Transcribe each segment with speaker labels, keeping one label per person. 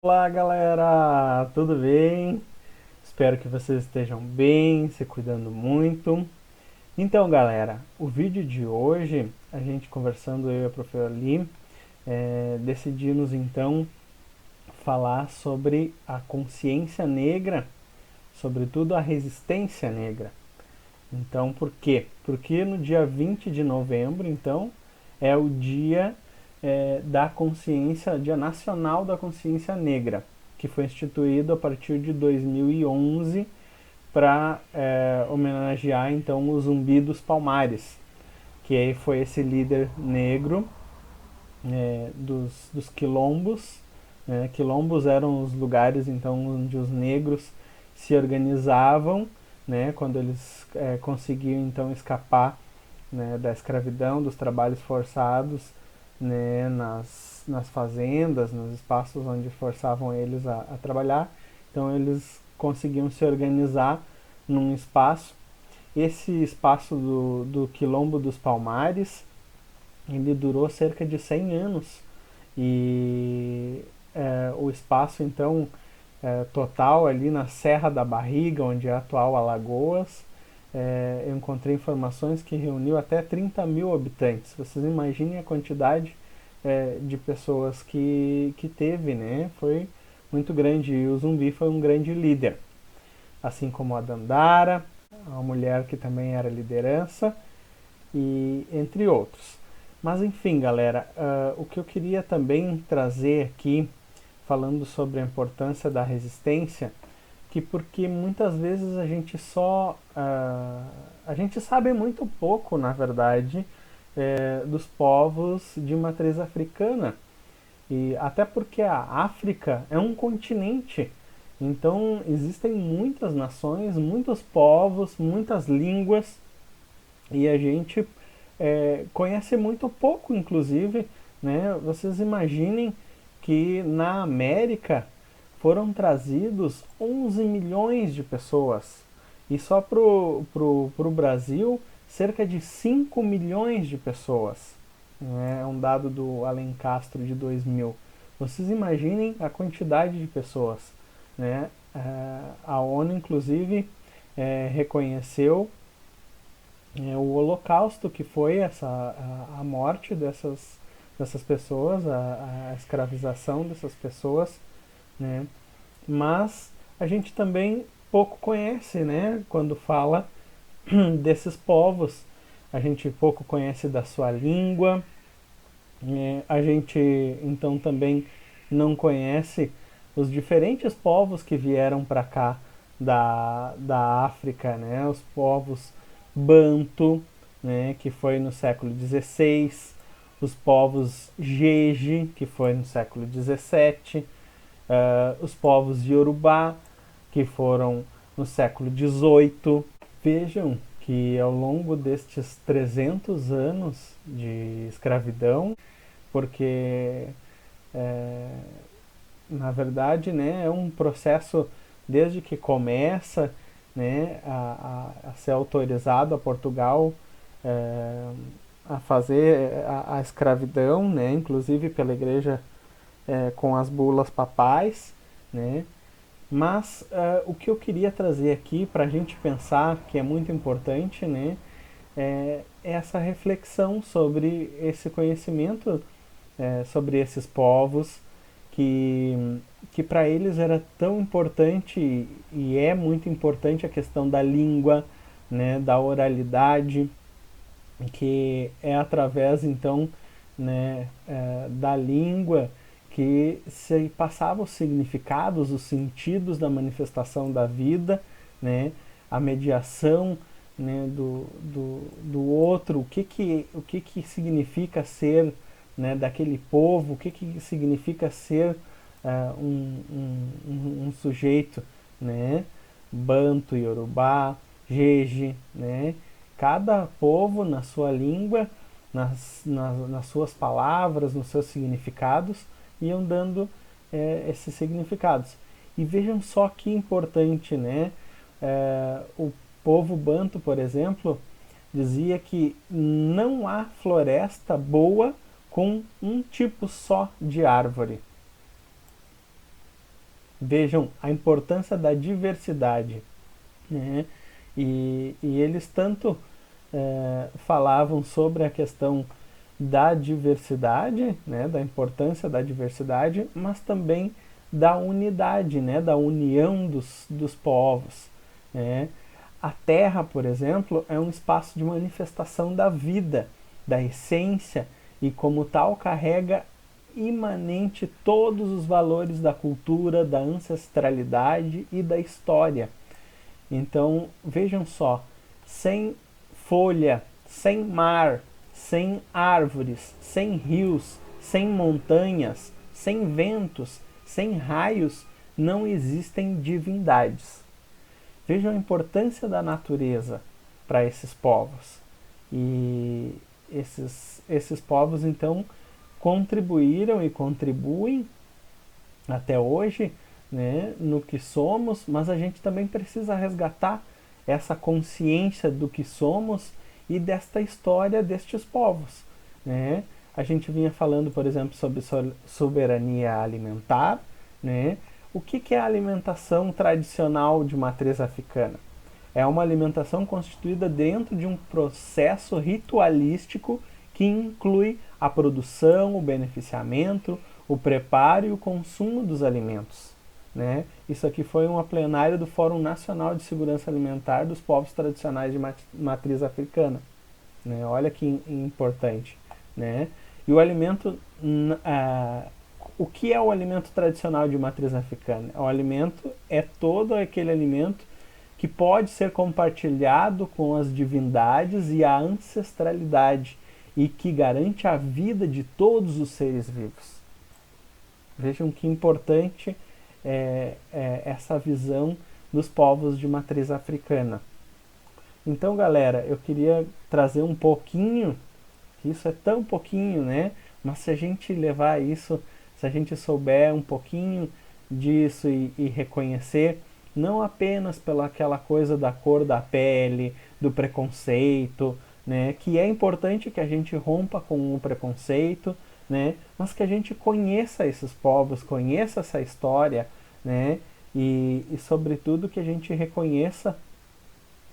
Speaker 1: Olá, galera, tudo bem? Espero que vocês estejam bem, se cuidando muito. Então, galera, o vídeo de hoje, a gente conversando eu e a professora Ali, decidimos então falar sobre a consciência negra, sobretudo a resistência negra. Então, por quê? Porque no dia 20 de novembro, então, é o dia da consciência, Dia Nacional da Consciência Negra, que foi instituído a partir de 2011 para homenagear então o Zumbi dos Palmares, que aí foi esse líder negro dos quilombos. Quilombos eram os lugares então onde os negros se organizavam, quando eles conseguiam então escapar, da escravidão, dos trabalhos forçados, nas fazendas, nos espaços onde forçavam eles a trabalhar. Então eles conseguiam se organizar num espaço. Esse espaço do Quilombo dos Palmares, ele durou cerca de 100 anos. E o espaço, então, total ali na Serra da Barriga, onde é a atual Alagoas, eu encontrei informações que reuniu até 30 mil habitantes. Vocês imaginem a quantidade de pessoas que teve, né? Foi muito grande e o Zumbi foi um grande líder. Assim como a Dandara, a mulher que também era liderança, e entre outros. Mas enfim, galera, o que eu queria também trazer aqui, falando sobre a importância da resistência, que porque muitas vezes a gente sabe muito pouco, na verdade, dos povos de matriz africana. E até porque a África é um continente. Então existem muitas nações, muitos povos, muitas línguas, e a gente conhece muito pouco, inclusive, né? Vocês imaginem que na América foram trazidos 11 milhões de pessoas. E só pro Brasil, cerca de 5 milhões de pessoas. É um dado do Alencastro de 2000. Vocês imaginem a quantidade de pessoas. Né? A ONU, inclusive, reconheceu o Holocausto, que foi a morte dessas pessoas, a escravização dessas pessoas, né? Mas a gente também pouco conhece, né? Quando fala desses povos, a gente pouco conhece da sua língua, a gente então também não conhece os diferentes povos que vieram para cá da África, né? Os povos Banto, né? Que foi no século XVI, os povos Jeje, que foi no século XVII, os povos Yorubá, que foram no século XVIII. Vejam que ao longo destes 300 anos de escravidão, porque é, na verdade, né, é um processo desde que começa, né, a ser autorizado a Portugal é, a fazer a escravidão, né, inclusive pela igreja com as bulas papais, né. Mas o que eu queria trazer aqui para a gente pensar, que é muito importante, né, é essa reflexão sobre esse conhecimento, sobre esses povos, que para eles era tão importante e é muito importante a questão da língua, né, da oralidade, que é através então, né, da língua que se passava os significados, os sentidos da manifestação da vida, né, a mediação, né, do outro, o que significa ser, né, daquele povo, o que significa ser um sujeito, né, Banto, Yorubá, Jeje, né, cada povo na sua língua, nas suas palavras, nos seus significados, iam dando esses significados. E vejam só que importante, né? O povo Banto, por exemplo, dizia que não há floresta boa com um tipo só de árvore. Vejam a importância da diversidade, né? E eles tanto falavam sobre a questão da diversidade, né, da importância da diversidade, mas também da unidade, né, da união dos povos. Né? A Terra, por exemplo, é um espaço de manifestação da vida, da essência, e como tal carrega imanente todos os valores da cultura, da ancestralidade e da história. Então, vejam só, sem folha, sem mar, sem árvores, sem rios, sem montanhas, sem ventos, sem raios, não existem divindades. Vejam a importância da natureza para esses povos. E esses povos, então, contribuíram e contribuem até hoje, né, no que somos, mas a gente também precisa resgatar essa consciência do que somos e desta história destes povos. Né? A gente vinha falando, por exemplo, sobre soberania alimentar. Né? O que é a alimentação tradicional de matriz africana? É uma alimentação constituída dentro de um processo ritualístico que inclui a produção, o beneficiamento, o preparo e o consumo dos alimentos. Né? Isso aqui foi uma plenária do Fórum Nacional de Segurança Alimentar dos Povos Tradicionais de Matriz Africana. Né? Olha que importante. Né? E o alimento, o que é o alimento tradicional de matriz africana? O alimento é todo aquele alimento que pode ser compartilhado com as divindades e a ancestralidade e que garante a vida de todos os seres vivos. Vejam que importante é essa visão dos povos de matriz africana. Então, galera, eu queria trazer um pouquinho, isso é tão pouquinho, né? Mas se a gente levar isso, se a gente souber um pouquinho disso e reconhecer, não apenas pela aquela coisa da cor da pele, do preconceito, né? Que é importante que a gente rompa com o preconceito, né? Mas que a gente conheça esses povos, conheça essa história, né? E sobretudo que a gente reconheça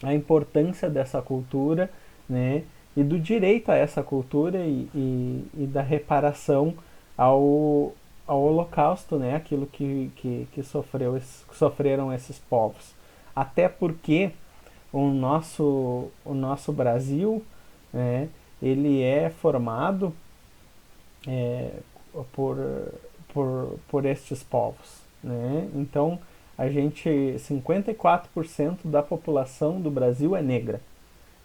Speaker 1: a importância dessa cultura, né? E do direito a essa cultura e da reparação ao holocausto, né? Aquilo que sofreram esses povos. Até porque o nosso Brasil, né? Ele é formado por, por estes povos. Né? Então, 54% da população do Brasil é negra.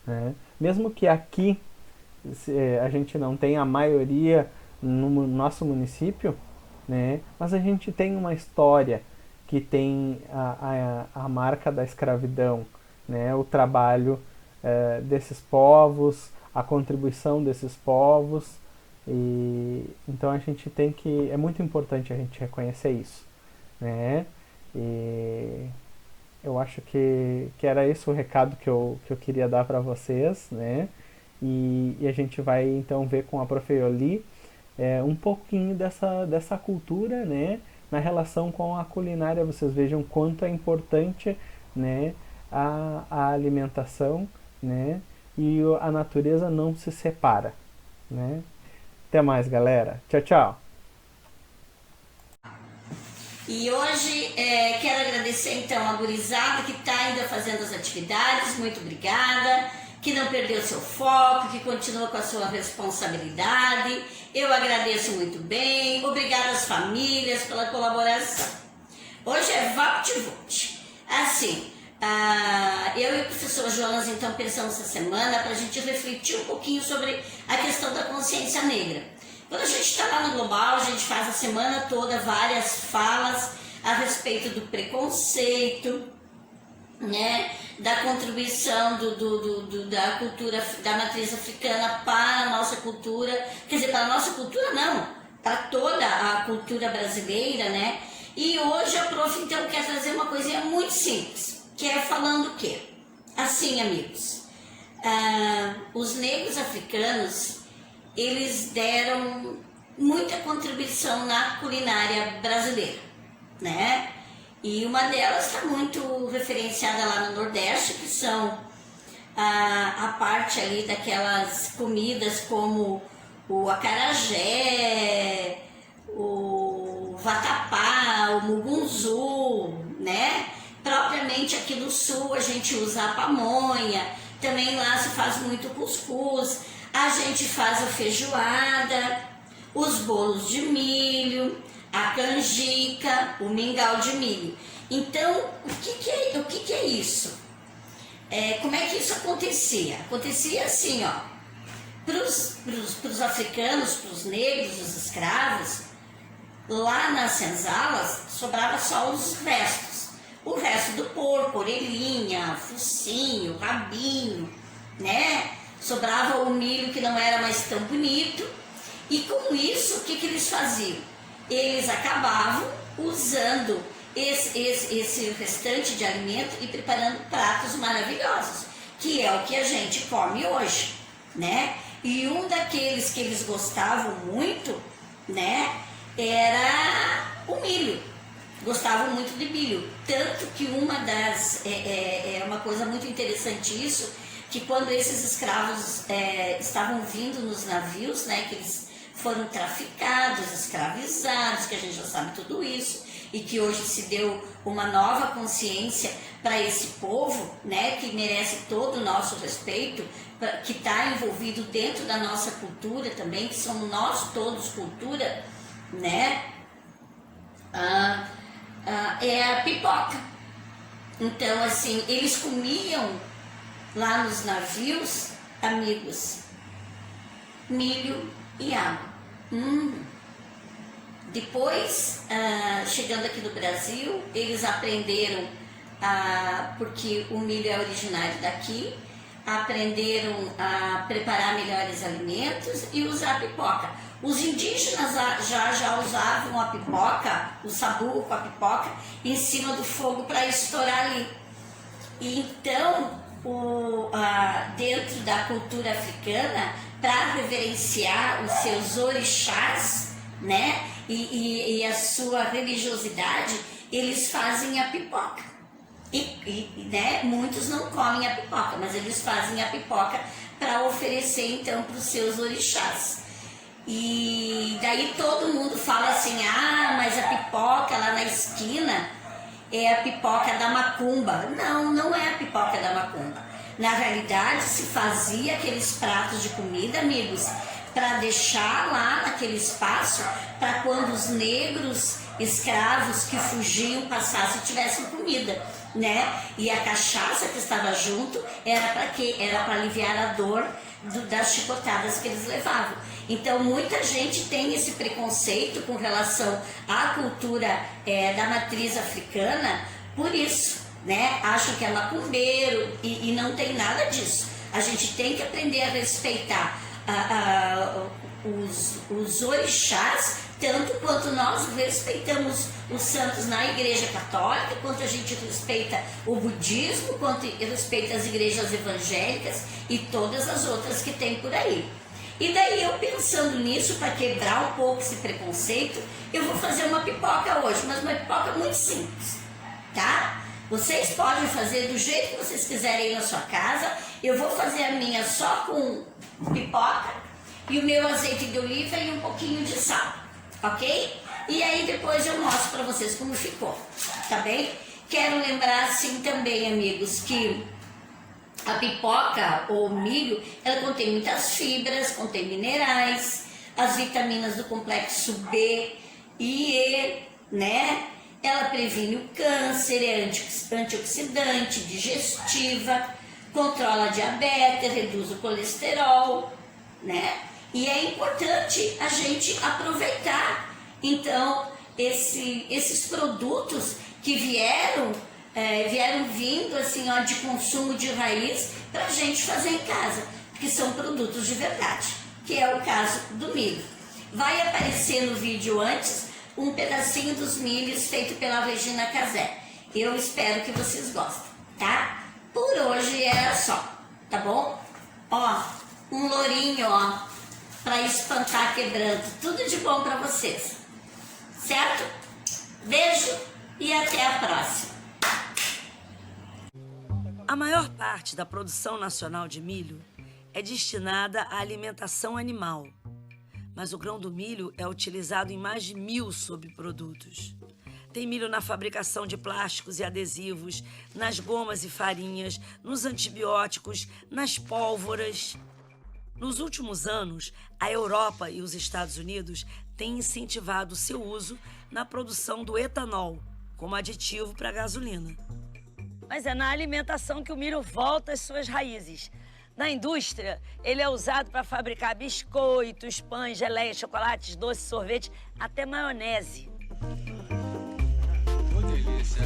Speaker 1: Né? Mesmo que aqui a gente não tenha a maioria no nosso município, né? Mas a gente tem uma história que tem a marca da escravidão, né? O trabalho desses povos, a contribuição desses povos. E então a gente tem que, é muito importante a gente reconhecer isso, né? E eu acho que era esse o recado que eu queria dar para vocês, né? E a gente vai então ver com a Prof. Yoli um pouquinho dessa cultura, né? Na relação com a culinária. Vocês vejam quanto é importante, né? A alimentação, né? E a natureza não se separa, né? Até mais, galera. Tchau, tchau.
Speaker 2: E hoje quero agradecer então a gurizada que está ainda fazendo as atividades, muito obrigada, que não perdeu seu foco, que continua com a sua responsabilidade. Eu agradeço muito bem, obrigada às famílias pela colaboração. Hoje é VaptVult. Assim, eu e o professor Jonas então pensamos essa semana para a gente refletir um pouquinho sobre a questão da consciência negra. Quando a gente está lá no Global, a gente faz a semana toda várias falas a respeito do preconceito, né, da contribuição da cultura, da matriz africana para a nossa cultura, quer dizer, para a nossa cultura não, para toda a cultura brasileira, né? E hoje a prof então quer trazer uma coisinha muito simples, que é falando o quê? Assim, amigos, os negros africanos, eles deram muita contribuição na culinária brasileira, né? E uma delas está muito referenciada lá no Nordeste, que são a parte ali daquelas comidas como o acarajé, o vatapá, o mugunzu, né? Propriamente aqui no sul a gente usa a pamonha, também lá se faz muito cuscuz, a gente faz a feijoada, os bolos de milho, a canjica, o mingau de milho. Então, o que é isso? Como é que isso acontecia? Acontecia assim, ó, para os africanos, para os negros, os escravos, lá nas senzalas sobrava só os restos. O resto do porco, orelhinha, focinho, rabinho, né? Sobrava o milho que não era mais tão bonito. E com isso, o que eles faziam? Eles acabavam usando esse restante de alimento e preparando pratos maravilhosos, que é o que a gente come hoje, né? E um daqueles que eles gostavam muito, né, era o milho. Gostavam muito de milho, tanto que uma das é uma coisa muito interessante isso, que quando esses escravos estavam vindo nos navios, né, que eles foram traficados, escravizados, que a gente já sabe tudo isso, e que hoje se deu uma nova consciência para esse povo, né, que merece todo o nosso respeito, que está envolvido dentro da nossa cultura também, que somos nós todos cultura, né, é a pipoca. Então, assim, eles comiam lá nos navios, amigos, milho e água. Depois, chegando aqui no Brasil, eles aprenderam, porque o milho é originário daqui, aprenderam a preparar melhores alimentos e usar a pipoca. Os indígenas já usavam a pipoca, o sabugo com a pipoca, em cima do fogo para estourar ali. E então, dentro da cultura africana, para reverenciar os seus orixás, né, e a sua religiosidade, eles fazem a pipoca. Né, muitos não comem a pipoca, mas eles fazem a pipoca para oferecer então para os seus orixás. E daí todo mundo fala assim, mas a pipoca lá na esquina é a pipoca da macumba. Não, não é a pipoca da macumba. Na realidade, se fazia aqueles pratos de comida, amigos, para deixar lá naquele espaço, para quando os negros escravos que fugiam passassem e tivessem comida, né? E a cachaça que estava junto era para quê? Era para aliviar a dor das chicotadas que eles levavam. Então, muita gente tem esse preconceito com relação à cultura da matriz africana por isso, né? Acham que é macumbeiro e não tem nada disso. A gente tem que aprender a respeitar os orixás, tanto quanto nós respeitamos os santos na Igreja Católica, quanto a gente respeita o budismo, quanto respeita as igrejas evangélicas e todas as outras que tem por aí. E daí eu pensando nisso, para quebrar um pouco esse preconceito, eu vou fazer uma pipoca hoje, mas uma pipoca muito simples, tá? Vocês podem fazer do jeito que vocês quiserem aí na sua casa. Eu vou fazer a minha só com pipoca e o meu azeite de oliva e um pouquinho de sal, ok? E aí depois eu mostro para vocês como ficou, tá bem? Quero lembrar assim também, amigos, que a pipoca ou milho, ela contém muitas fibras, contém minerais, as vitaminas do complexo B e E, né? Ela previne o câncer, é antioxidante, digestiva, controla a diabetes, reduz o colesterol, né? E é importante a gente aproveitar, então, esses produtos que vieram vindo assim, ó, de consumo de raiz para a gente fazer em casa, que são produtos de verdade, que é o caso do milho. Vai aparecer no vídeo antes um pedacinho dos milhos feito pela Regina Casé. Eu espero que vocês gostem, tá? Por hoje era só, tá bom? Ó, um lourinho, ó, para espantar quebrando. Tudo de bom para vocês, certo? Beijo! e até a próxima.
Speaker 3: A maior parte da produção nacional de milho é destinada à alimentação animal, mas o grão do milho é utilizado em mais de 1000 subprodutos. Tem milho na fabricação de plásticos e adesivos, nas gomas e farinhas, nos antibióticos, nas pólvoras. Nos últimos anos, a Europa e os Estados Unidos têm incentivado seu uso na produção do etanol, como aditivo para a gasolina. Mas é na alimentação que o milho volta às suas raízes. Na indústria, ele é usado para fabricar biscoitos, pães, geleias, chocolates, doces, sorvete, até maionese.
Speaker 4: Ô, delícia.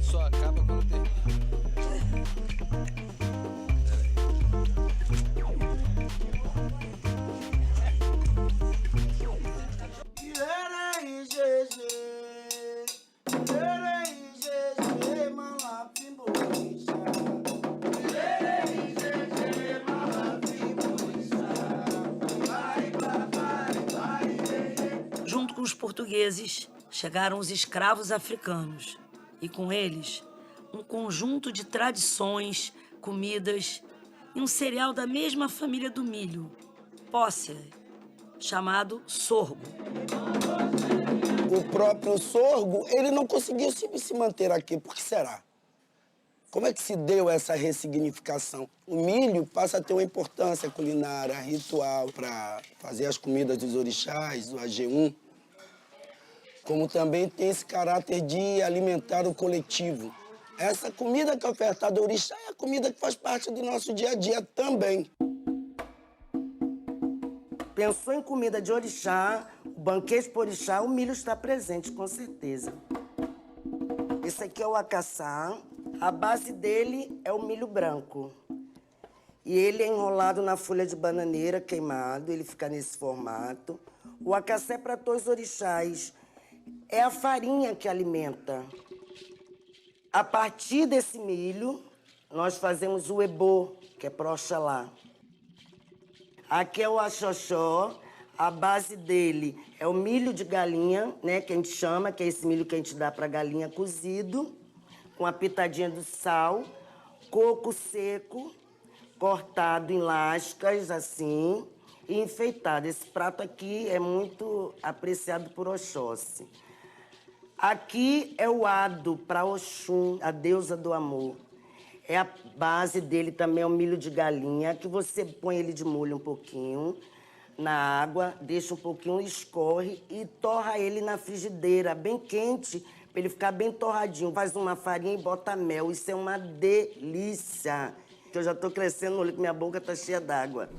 Speaker 4: Só acaba quando termina.
Speaker 3: Junto com os portugueses, chegaram os escravos africanos e, com eles, um conjunto de tradições, comidas e um cereal da mesma família do milho, pócea, chamado sorgo.
Speaker 5: O próprio sorgo, ele não conseguiu se manter aqui. Por que será? Como é que se deu essa ressignificação? O milho passa a ter uma importância culinária, ritual, para fazer as comidas dos orixás, o AG1, como também tem esse caráter de alimentar o coletivo. Essa comida que é ofertada ao orixá é a comida que faz parte do nosso dia a dia também.
Speaker 6: Pensou em comida de orixá, o banquete por orixá, o milho está presente, com certeza. Esse aqui é o acaçá. A base dele é o milho branco. E ele é enrolado na folha de bananeira queimado, ele fica nesse formato. O acaçá é para todos os orixás. É a farinha que alimenta. A partir desse milho, nós fazemos o ebô, que é para Oxalá. Aqui é o axoxó, a base dele é o milho de galinha, né, que a gente chama, que é esse milho que a gente dá para galinha cozido, com a pitadinha do sal, coco seco, cortado em lascas, assim, e enfeitado. Esse prato aqui é muito apreciado por Oxóssi. Aqui é o ado para Oxum, a deusa do amor. É a base dele também, é o milho de galinha, que você põe ele de molho um pouquinho na água, deixa um pouquinho, escorre e torra ele na frigideira, bem quente, para ele ficar bem torradinho. Faz uma farinha e bota mel. Isso é uma delícia. Eu já estou crescendo no olho, que minha boca está cheia d'água.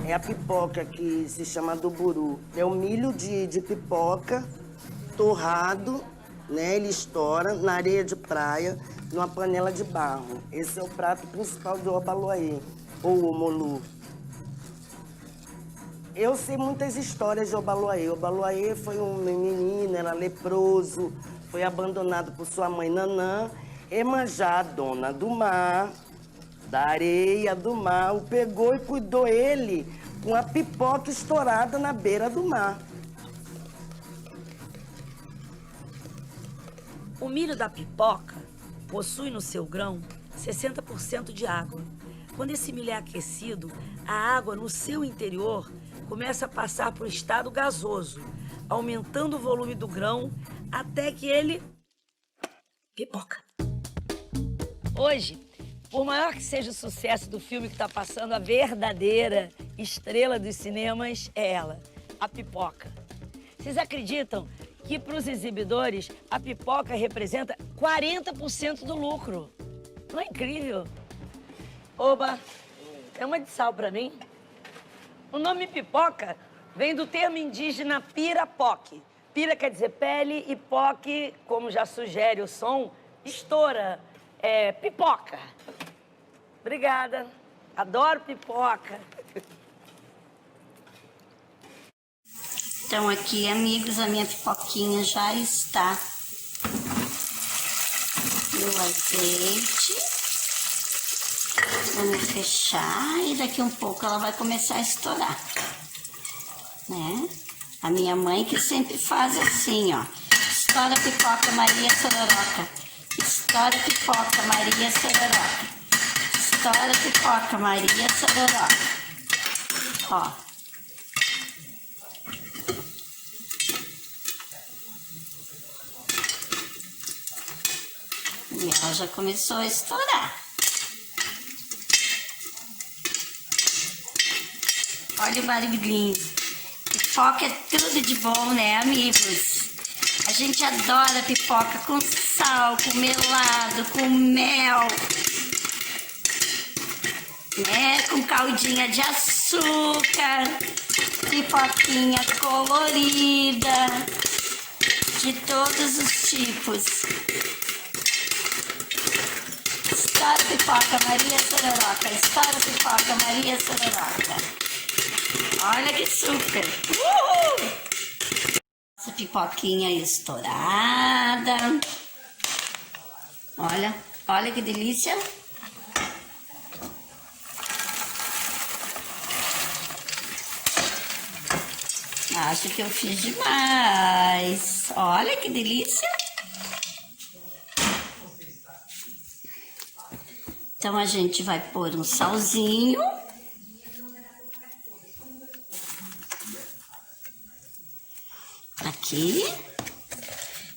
Speaker 6: É a pipoca que se chama do buru. É o milho de pipoca torrado, né? Ele estoura na areia de praia, numa panela de barro. Esse é o prato principal do Obaloaê, ou o molu. Eu sei muitas histórias de Obaloaê. Obaloaê foi um menino, era leproso, foi abandonado por sua mãe Nanã. Emanjá, dona do mar, da areia do mar, o pegou e cuidou ele com a pipoca estourada na beira do mar.
Speaker 3: O milho da pipoca possui no seu grão 60% de água. Quando esse milho é aquecido, a água no seu interior começa a passar para o estado gasoso, aumentando o volume do grão até que ele pipoca. Hoje, por maior que seja o sucesso do filme que está passando, a verdadeira estrela dos cinemas é ela, a pipoca. Vocês acreditam que para os exibidores a pipoca representa 40% do lucro? Não é incrível? Oba, é uma de sal para mim? O nome pipoca vem do termo indígena pirapoque. Pira quer dizer pele e poque, como já sugere o som, estoura. É pipoca. Obrigada. Adoro pipoca.
Speaker 2: Então aqui, amigos, a minha pipoquinha já está no azeite. Vamos fechar e daqui um pouco ela vai começar a estourar, né? A minha mãe que sempre faz assim, ó. Estoura pipoca, Maria Sororoca. Estoura pipoca, Maria Sororoca. Estoura pipoca, Maria Sororoca. Ó. E ela já começou a estourar. Olha o barulhinho. Pipoca é tudo de bom, né, amigos? A gente adora pipoca com sal, com melado, com mel, né? Com caldinha de açúcar, pipoquinha colorida, de todos os tipos. Estoura pipoca, Maria Sororoca. Estoura pipoca, Maria Sororoca. Olha que super! Essa pipoquinha estourada. Olha, olha que delícia. Acho que eu fiz demais. Olha que delícia. Então a gente vai pôr um salzinho. Aqui.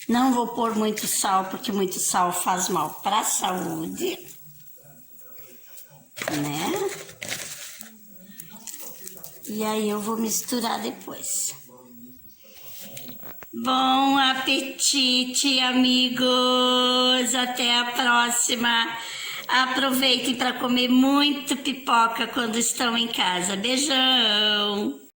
Speaker 2: Não vou pôr muito sal, porque muito sal faz mal para a saúde, né? E aí eu vou misturar depois. Bom apetite, amigos! Até a próxima! Aproveitem para comer muito pipoca quando estão em casa. Beijão!